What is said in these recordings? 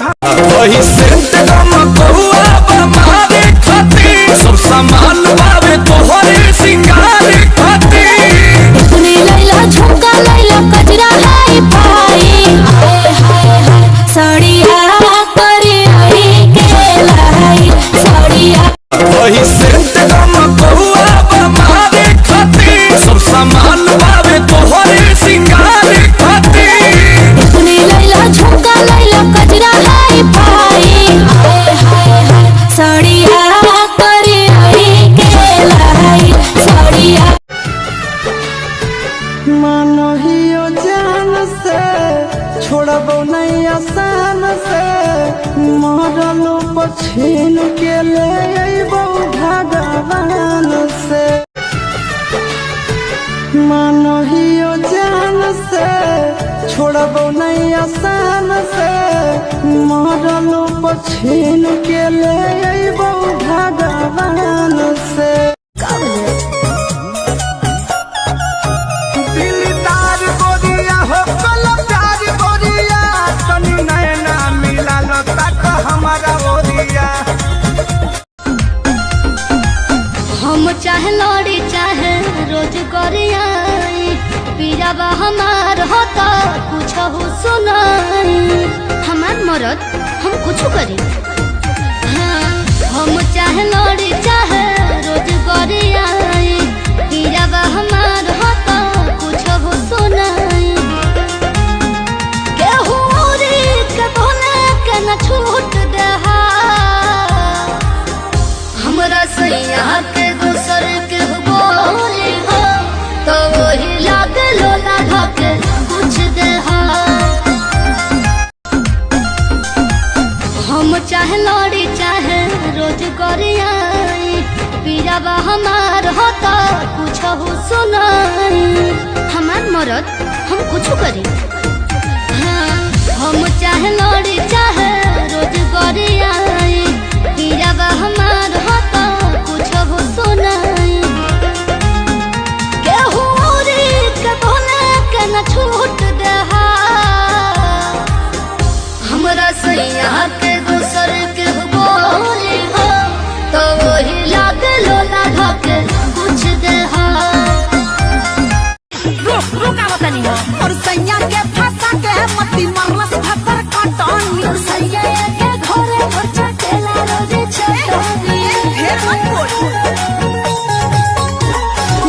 वही सेंट गमकौआ बमारे खातिर सब सामान बावे तोहरे सिंगार खातिर। इतनी लैला झुमका लैला कजरा हाय भाई हाय हाय साड़िया करे आई के लाई साड़िया। वही सेंट गमकौआ बमारे खातिर सब सामान बावे तोहरे सिंगार खातिर। इतनी लैला झुमका लैला कजरा हाय भाई हाय हाय साड़िया करे आई के लाई साड़िया। मानहियो जान से छोड़बो नहीं आसान से मरलो पछीन के ले अइबो भगवान से। मानहियो जान से छोड़बो नहीं आसान से मरलो पछीन के ले अइबो भगवान से। हम चाहे लड़ी चाहे रोज गरियाई पीराबा हमार होता कुछ हो सुनाई हमार मरद हम कुछ करी। हाँ, हम चाहे लड़ी चाहे रोज गरियाई पीराबा हमार होता कुछ हो सुनाई। केहू औरी के बोले के न छूट दे हमरा सैया के दूसर के बोली हो तो वही लागे लोला ढके कुछ दे। हम चाहे लड़ी चाहे रोज गरियाई पीराबा हमार होता कुछ हो सुनाई हमार मरद हम कुछ करी। हाँ, हम चाहे लड़ी चाहे रोज गरियाई पीराबा हमार होता कुछ हो सुनाई। केहू औरी के बोले के न छूट दे हमरा सैया के दूसर के बोली हो तो वही लागे लोला ढके कुछ दे। रुका बतानी हो और सैया के फंसा के मती मरलस भतर कटनी और सैया के घरे खर्चा केला रोज छटनी हे मत बोल।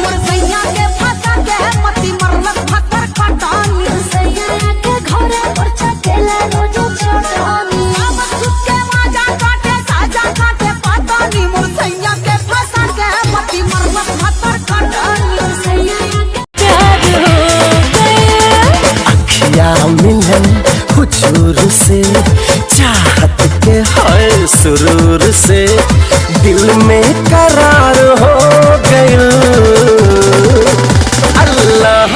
मोर सैया के फंसा के मती मरलस भतर कटनी और सैया के घरे खर्चा केला रोज छटनी। अब सुके माजा काटे साजा काटे पतानी मोर सैया के फंसा के मती मरलस भतर कटनी और सैया मिलन हुजूर से चाहत के हर सुरूर से दिल में करार हो गइल। अल्लाह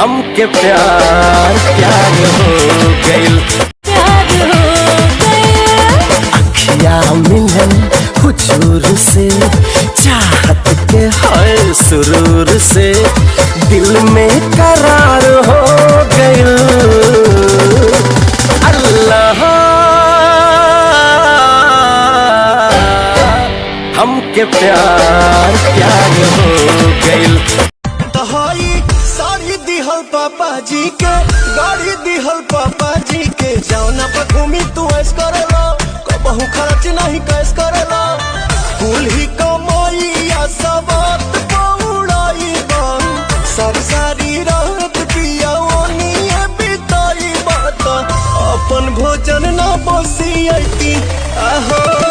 हमके प्यार प्यार हो गइल। अखिया मिलन हुजूर से चाहत के हर सुरूर से दिल में करार हो गइल। अल्लाह हमके प्यार प्यार हो गइल। साड़ी दिहल पापा जी के गाड़ी दिहल पापा जी के जौना पर घूमी तू ऐस करेला कबहू खर्च नहीं कैस करेला कुल ही कमाइया सबत पौड़ाई बन सारी रात पिया ओनिए बिताई बात अपन भोजन ना बसियती आहो।